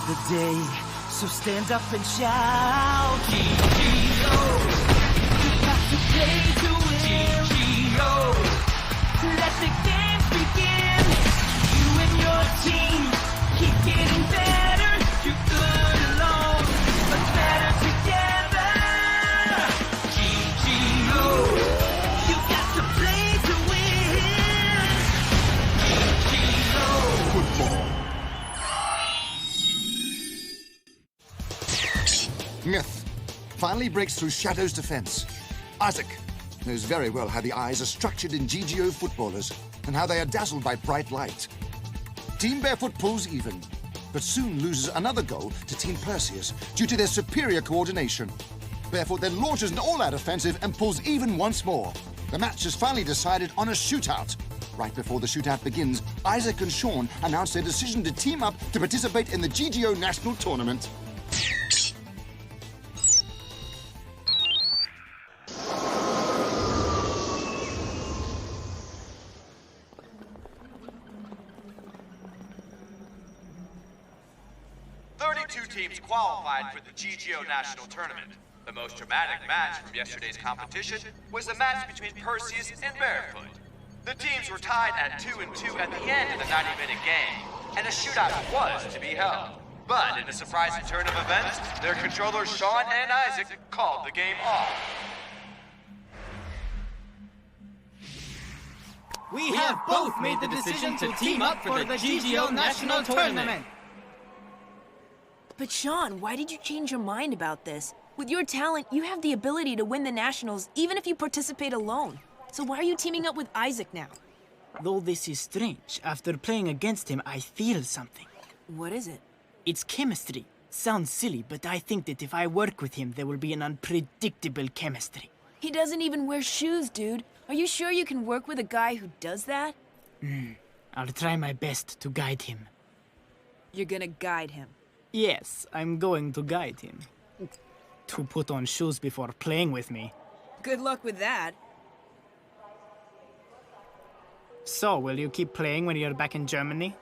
the day, so stand up and shout. GGO, you got to play to win. GGO, let the games begin. You and your team keep getting better. You're good alone, but better together. GGO, you got to play to win. GGO. Football. Myth finally breaks through Shadow's defense. Isaac knows very well how the eyes are structured in GGO footballers and how they are dazzled by bright light. Team Barefoot pulls even, but soon loses another goal to Team Perseus due to their superior coordination. Barefoot then launches an all-out offensive and pulls even once more. The match is finally decided on a shootout. Right before the shootout begins, Isaac and Sean announce their decision to team up to participate in the GGO National Tournament. Teams qualified for the GGO National Tournament. The most dramatic match from yesterday's competition was the match between Perseus and Barefoot. The teams were tied at 2-2 at the end of the 90-minute game, and a shootout was to be held. But in a surprising turn of events, their controllers Sean and Isaac called the game off. We have both made the decision to team up for the GGO National Tournament. But Sean, why did you change your mind about this? With your talent, you have the ability to win the Nationals even if you participate alone. So why are you teaming up with Isaac now? Though this is strange, after playing against him, I feel something. What is it? It's chemistry. Sounds silly, but I think that if I work with him, there will be an unpredictable chemistry. He doesn't even wear shoes, dude. Are you sure you can work with a guy who does that? I'll try my best to guide him. You're gonna guide him. Yes, I'm going to guide him. To put on shoes before playing with me. Good luck with that. So, will you keep playing when you're back in Germany?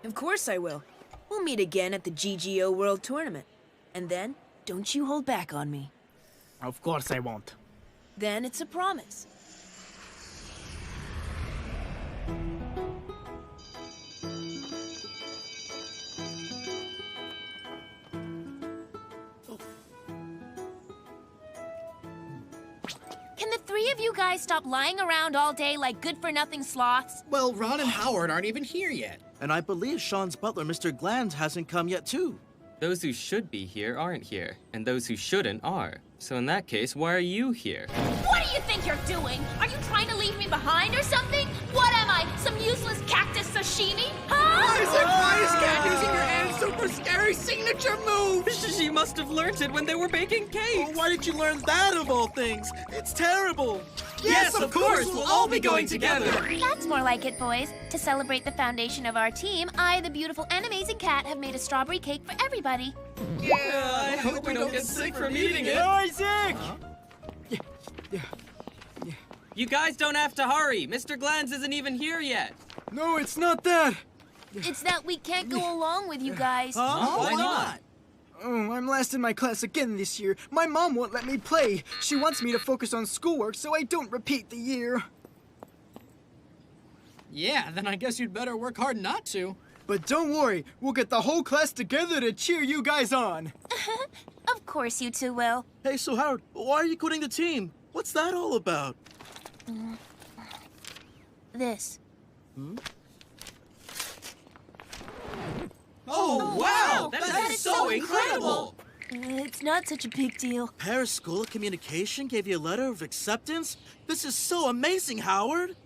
Of course I will. We'll meet again at the GGO World Tournament. And then, don't you hold back on me. Of course I won't. Then it's a promise. Can the three of you guys stop lying around all day like good-for-nothing sloths? Well, Ron and Howard aren't even here yet. And I believe Sean's butler, Mr. Glanz, hasn't come yet, too. Those who should be here aren't here, and those who shouldn't are. So in that case, why are you here? What do you think you're doing? Are you trying to leave me behind or something? What am I, some useless cactus sashimi? Huh? Isaac, why is Cat using her Anne's super scary signature move? She must have learned it when they were baking cake. Well, why did you learn that of all things? It's terrible. Yes, of course, we'll all be going together. That's more like it, boys. To celebrate the foundation of our team, I, the beautiful and amazing Cat, have made a strawberry cake for everybody. Yeah, I hope we don't get sick from eating it. Isaac! You guys don't have to hurry. Mr. Glanz isn't even here yet. No, it's not that. It's that we can't go along with you guys. Why not? Oh, I'm last in my class again this year. My mom won't let me play. She wants me to focus on schoolwork so I don't repeat the year. Yeah, then I guess you'd better work hard not to. But don't worry, we'll get the whole class together to cheer you guys on. Of course you two will. Hey, so Howard, why are you quitting the team? What's that all about? This. Oh, wow! That is so incredible! It's not such a big deal. Paris School of Communication gave you a letter of acceptance? This is so amazing, Howard!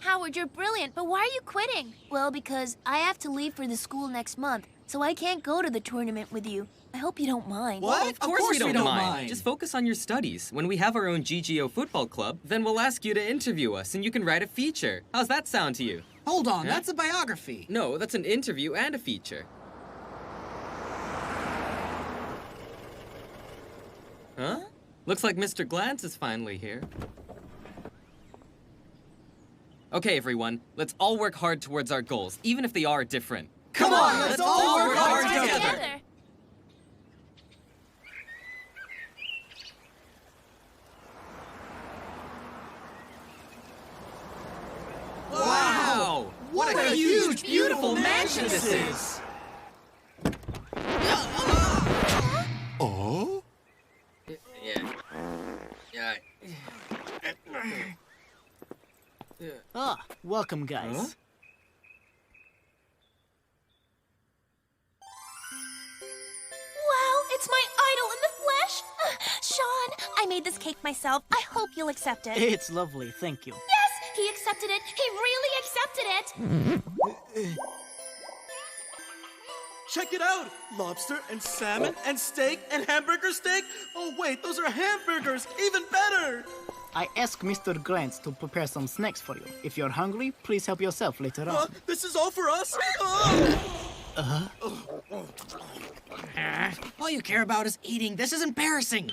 Howard, you're brilliant, but why are you quitting? Well, because I have to leave for the school next month, so I can't go to the tournament with you. I hope you don't mind. What? Of course we don't mind. Just focus on your studies. When we have our own GGO football club, then we'll ask you to interview us and you can write a feature. How's that sound to you? Hold on, that's a biography. No, that's an interview and a feature. Huh? Looks like Mr. Glanz is finally here. Okay, everyone, let's all work hard towards our goals, even if they are different. Come on, let's all work hard together. Wow! What a huge, beautiful mansion this is! Oh? Welcome, guys. Huh? Wow, it's my idol in the flesh! Sean, I made this cake myself. I hope you'll accept it. It's lovely, thank you. Yes, he accepted it. He really accepted it. Check it out! Lobster and salmon and steak and hamburger steak? Oh wait, those are hamburgers! Even better! I asked Mr. Grant to prepare some snacks for you. If you're hungry, please help yourself later on. This is all for us? All you care about is eating. This is embarrassing.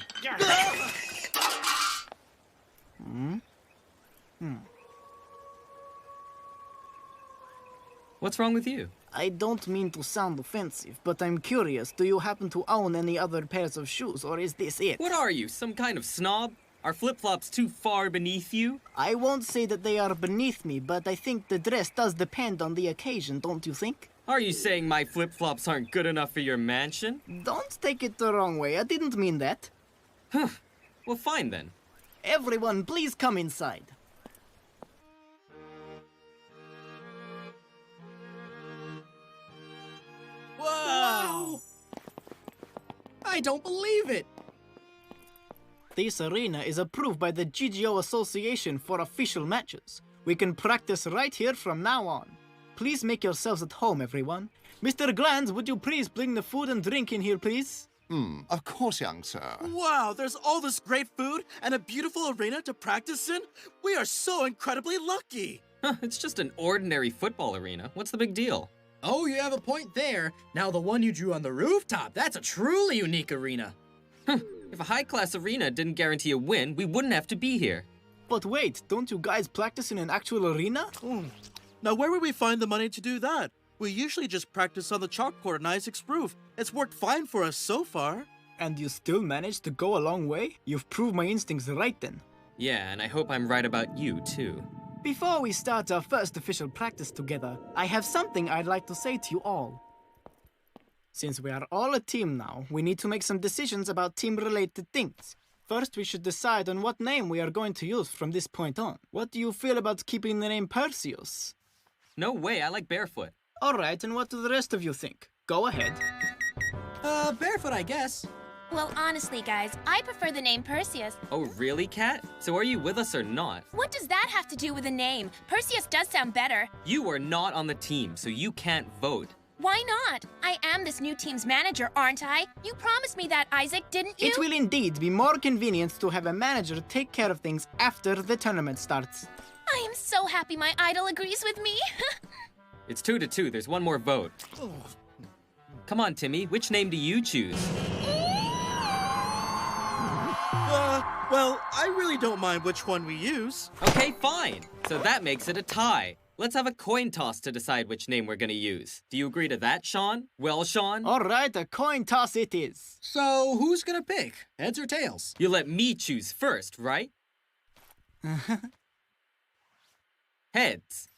What's wrong with you? I don't mean to sound offensive, but I'm curious. Do you happen to own any other pairs of shoes, or is this it? What are you, some kind of snob? Are flip-flops too far beneath you? I won't say that they are beneath me, but I think the dress does depend on the occasion, don't you think? Are you saying my flip-flops aren't good enough for your mansion? Don't take it the wrong way. I didn't mean that. Well, fine then. Everyone, please come inside. Wow! I don't believe it. This arena is approved by the GGO Association for official matches. We can practice right here from now on. Please make yourselves at home, everyone. Mr. Glanz, would you please bring the food and drink in here, please? Of course, young sir. Wow, there's all this great food and a beautiful arena to practice in? We are so incredibly lucky! It's just an ordinary football arena. What's the big deal? Oh, you have a point there. Now the one you drew on the rooftop, that's a truly unique arena. If a high-class arena didn't guarantee a win, we wouldn't have to be here. But wait, don't you guys practice in an actual arena? Now where would we find the money to do that? We usually just practice on the chalkboard on Isaac's roof. It's worked fine for us so far. And you still managed to go a long way? You've proved my instincts right then. Yeah, and I hope I'm right about you, too. Before we start our first official practice together, I have something I'd like to say to you all. Since we are all a team now, we need to make some decisions about team-related things. First, we should decide on what name we are going to use from this point on. What do you feel about keeping the name Perseus? No way, I like Barefoot. Alright, and what do the rest of you think? Go ahead. Barefoot, I guess. Well, honestly, guys, I prefer the name Perseus. Oh, really, Kat? So are you with us or not? What does that have to do with a name? Perseus does sound better. You are not on the team, so you can't vote. Why not? I am this new team's manager, aren't I? You promised me that, Isaac, didn't you? It will indeed be more convenient to have a manager take care of things after the tournament starts. I am so happy my idol agrees with me. It's 2-2, there's one more vote. Come on, Timmy, which name do you choose? Well, I really don't mind which one we use. Okay, fine. So that makes it a tie. Let's have a coin toss to decide which name we're gonna use. Do you agree to that, Sean? Well, Sean? Alright, a coin toss it is. So, who's gonna pick? Heads or tails? You let me choose first, right? Heads.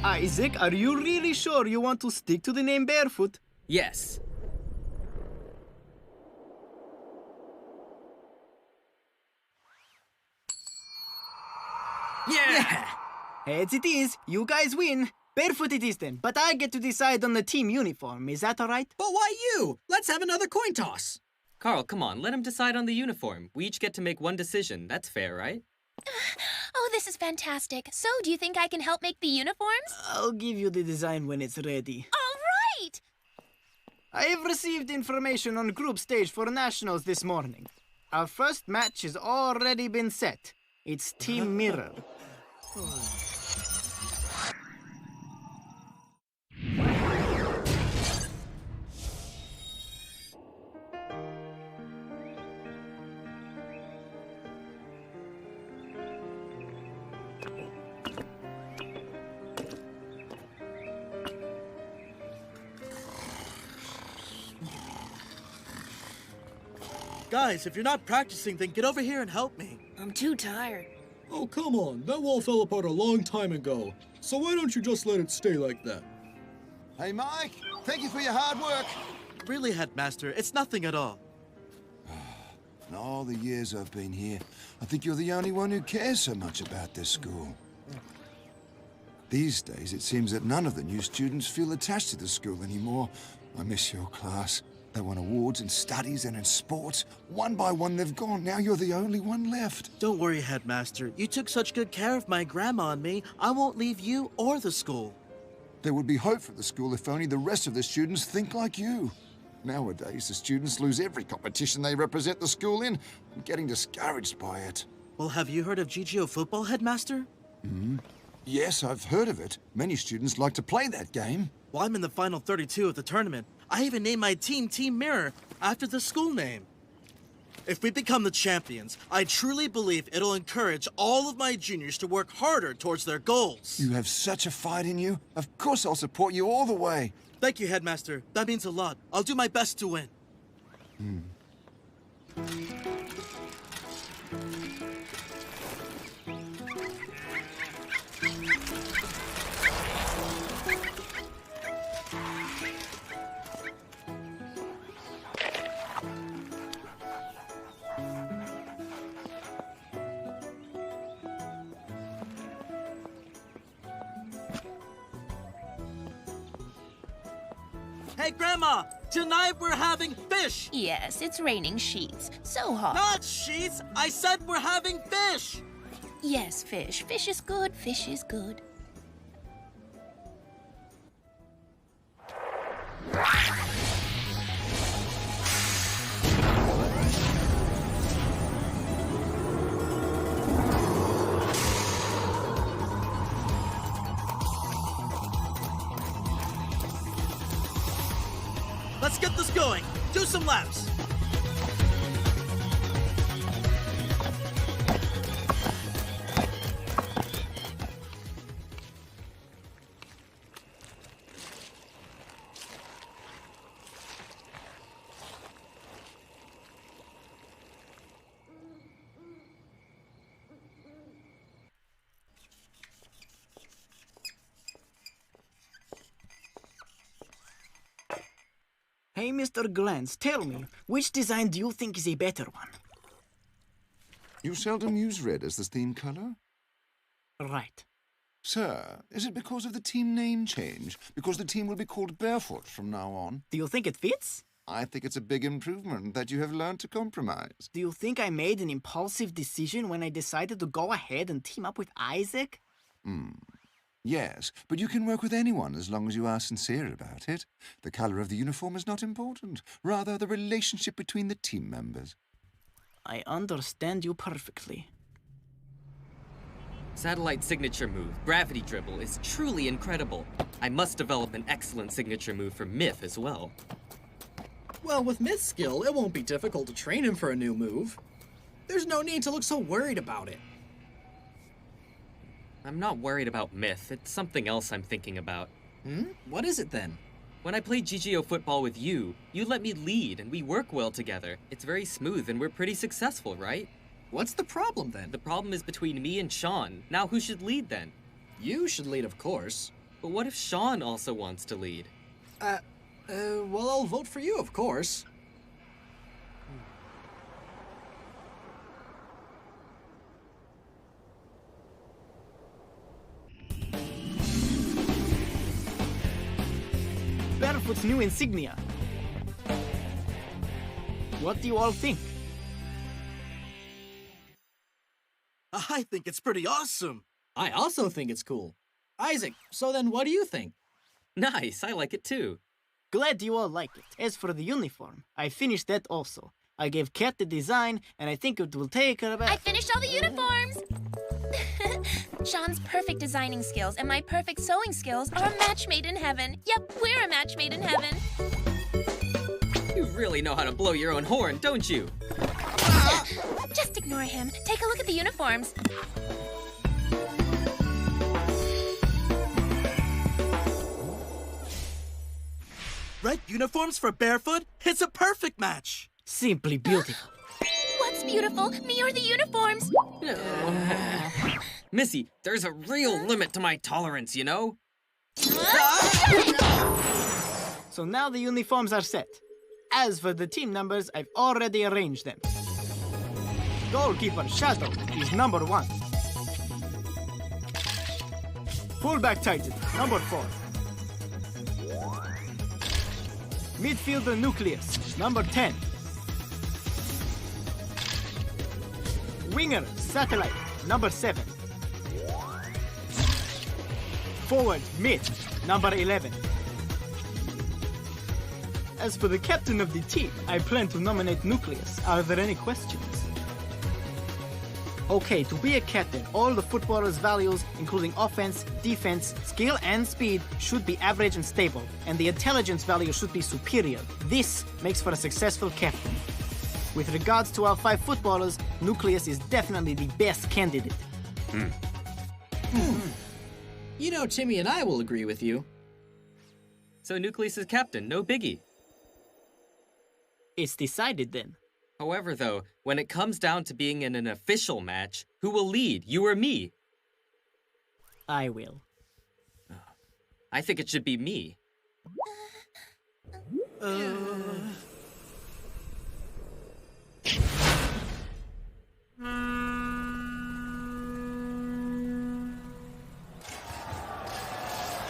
Isaac, are you really sure you want to stick to the name Barefoot? Yes. Yeah! Heads it is. You guys win. Barefoot it is then, but I get to decide on the team uniform. Is that alright? But why you? Let's have another coin toss. Carl, come on, let him decide on the uniform. We each get to make one decision. That's fair, right? Oh, this is fantastic. So, do you think I can help make the uniforms? I'll give you the design when it's ready. All right! I have received information on group stage for nationals this morning. Our first match has already been set. It's Team Mirror. Guys, if you're not practicing, then get over here and help me. I'm too tired. Oh, come on. That wall fell apart a long time ago. So why don't you just let it stay like that? Hey, Mike, thank you for your hard work. Really, Headmaster, it's nothing at all. In all the years I've been here, I think you're the only one who cares so much about this school. These days, it seems that none of the new students feel attached to the school anymore. I miss your class. They won awards in studies and in sports. One by one, they've gone. Now you're the only one left. Don't worry, Headmaster. You took such good care of my grandma and me. I won't leave you or the school. There would be hope for the school if only the rest of the students think like you. Nowadays, the students lose every competition they represent the school in. I'm getting discouraged by it. Well, have you heard of GGO football, Headmaster? Yes, I've heard of it. Many students like to play that game. Well, I'm in the final 32 of the tournament. I even named my team Team Mirror after the school name. If we become the champions, I truly believe it'll encourage all of my juniors to work harder towards their goals. You have such a fight in you. Of course I'll support you all the way. Thank you, Headmaster. That means a lot. I'll do my best to win. Hey, Grandma! Tonight we're having fish! Yes, it's raining sheets. So hot. Not sheets! I said we're having fish! Yes, fish. Fish is good. Fish is good. Let's get this going. Do some laps. Hey, Mr. Glantz, tell me, which design do you think is a better one? You seldom use red as the theme color? Right. Sir, is it because of the team name change? Because the team will be called Barefoot from now on? Do you think it fits? I think it's a big improvement that you have learned to compromise. Do you think I made an impulsive decision when I decided to go ahead and team up with Isaac? Yes, but you can work with anyone as long as you are sincere about it. The color of the uniform is not important, rather the relationship between the team members. I understand you perfectly. Satellite signature move, Gravity Dribble, is truly incredible. I must develop an excellent signature move for Myth as well. Well, with Myth's skill, it won't be difficult to train him for a new move. There's no need to look so worried about it. I'm not worried about Myth, it's something else I'm thinking about. What is it then? When I play GGO football with you, you let me lead and we work well together. It's very smooth and we're pretty successful, right? What's the problem then? The problem is between me and Sean. Now who should lead then? You should lead, of course. But what if Sean also wants to lead? Well, I'll vote for you, of course. Barefoot's new insignia. What do you all think? I think it's pretty awesome. I also think it's cool. Isaac, so then what do you think? Nice, I like it too. Glad you all like it. As for the uniform, I finished that also. I gave Kat the design, and I think it will take her about... I finished all the uniforms! Sean's perfect designing skills and my perfect sewing skills are a match made in heaven. Yep, we're a match made in heaven. You really know how to blow your own horn, don't you? Just ignore him. Take a look at the uniforms. Red uniforms for Barefoot? It's a perfect match. Simply beautiful. beautiful. Me or the uniforms. Missy, there's a real limit to my tolerance, you know? So now the uniforms are set. As for the team numbers, I've already arranged them. Goalkeeper Shadow is number 1. Fullback Titan, number 4. Midfielder Nucleus, number 10. Winger Satellite, number 7. Forward Mid, number 11. As for the captain of the team, I plan to nominate Nucleus. Are there any questions? Okay, to be a captain, all the footballer's values, including offense, defense, skill, and speed, should be average and stable, and the intelligence value should be superior. This makes for a successful captain. With regards to our 5 footballers, Nucleus is definitely the best candidate. You know, Timmy and I will agree with you. So Nucleus is captain, no biggie. It's decided then. However, though, when it comes down to being in an official match, who will lead, you or me? I will. I think it should be me.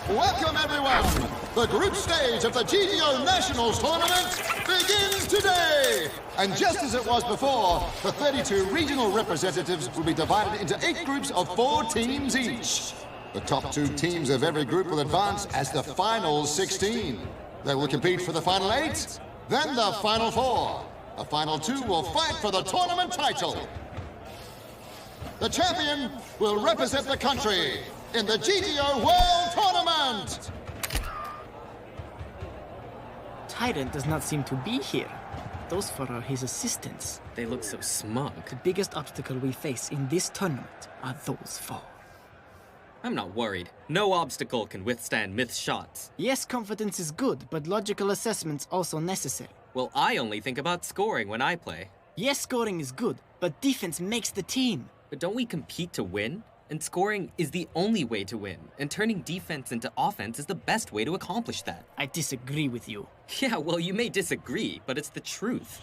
Welcome, everyone! The group stage of the GGO Nationals Tournament begins today! And just as it was before, the 32 regional representatives will be divided into 8 groups of 4 teams each. The top 2 teams of every group will advance as the final 16. They will compete for the final 8, then the final 4. The final 2 will fight for the tournament title. The champion will represent the country in the GGO World Tournament! Tyrant does not seem to be here. Those 4 are his assistants. They look so smug. The biggest obstacle we face in this tournament are those 4. I'm not worried. No obstacle can withstand Myth's shots. Yes, confidence is good, but logical assessment's also necessary. Well, I only think about scoring when I play. Yes, scoring is good, but defense makes the team. But don't we compete to win? And scoring is the only way to win. And turning defense into offense is the best way to accomplish that. I disagree with you. Yeah, well, you may disagree, but it's the truth.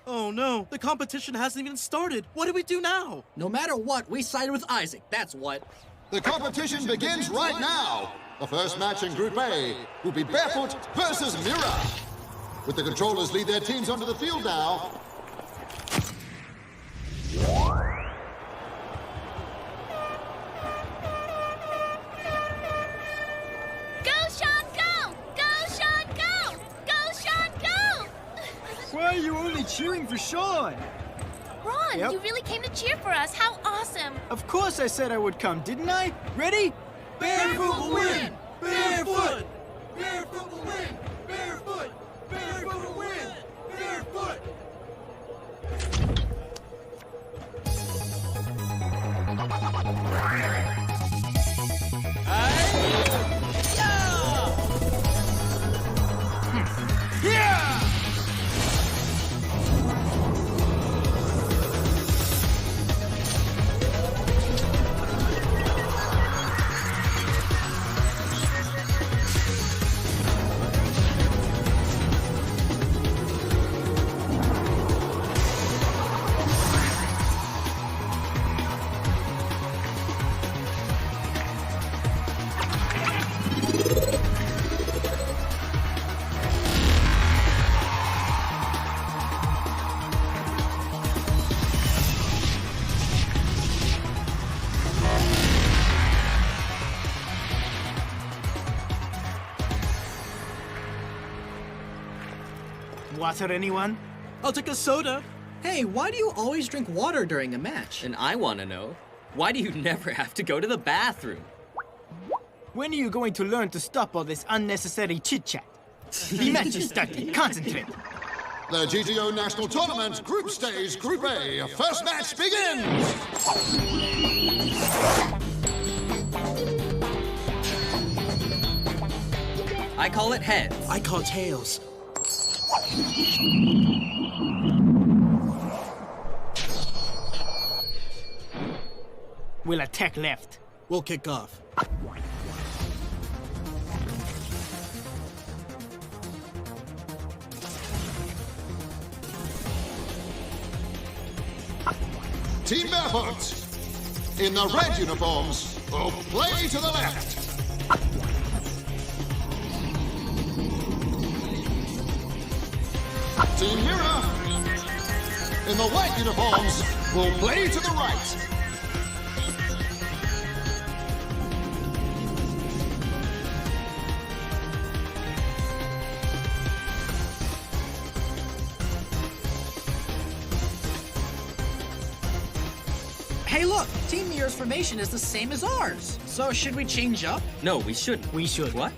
Oh no, the competition hasn't even started. What do we do now? No matter what, we sided with Isaac, that's what. The competition begins right now. The first match in Group A will be Barefoot versus Mirror. With the controllers lead their teams onto the field now. Why are you only cheering for Sean? Ron, Yep. you really came to cheer for us. How awesome. Of course I said I would come, didn't I? Ready? Barefoot will win! Barefoot! Barefoot will win! Barefoot! Barefoot will win! Barefoot! Water, anyone? I'll take a soda. Hey, why do you always drink water during a match? And I want to know, why do you never have to go to the bathroom? When are you going to learn to stop all this unnecessary chit-chat? The match is starting. Concentrate. The GGO National Tournament Group Stage Group A. First match begins! I call it heads. I call tails. We'll attack left. We'll kick off. Team Barefoot, in the red uniforms, will play to the left. Team Mirror, in the white uniforms, will play to the right. Hey, look! Team Mirror's formation is the same as ours. So should we change up? No, we shouldn't. We should. What?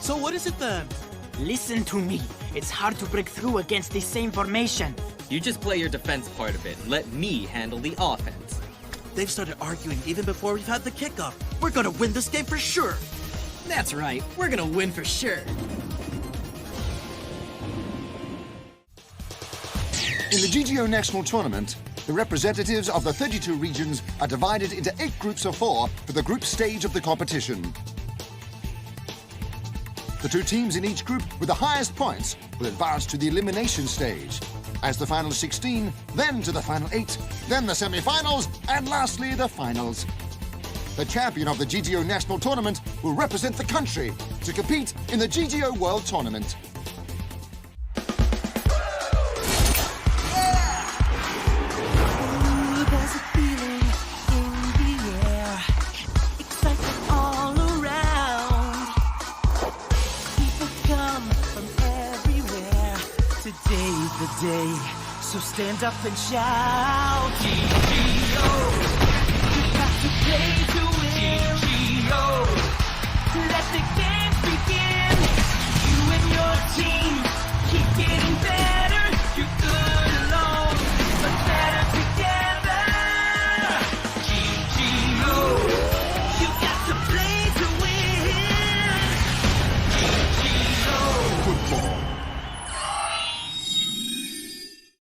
So what is it then? Listen to me. It's hard to break through against the same formation. You just play your defense part of it. Let me handle the offense. They've started arguing even before we've had the kickoff. We're gonna win this game for sure. That's right. We're gonna win for sure. In the GGO National Tournament, the representatives of the 32 regions are divided into 8 groups of 4 for the group stage of the competition. The 2 teams in each group with the highest points will advance to the elimination stage, as the final 16, then to the final 8, then the semi-finals, and lastly the finals. The champion of the GGO National Tournament will represent the country to compete in the GGO World Tournament. There's a feeling in the air, excitement all around. People come from everywhere. Today's the day, so stand up and shout. GGO, you got to play to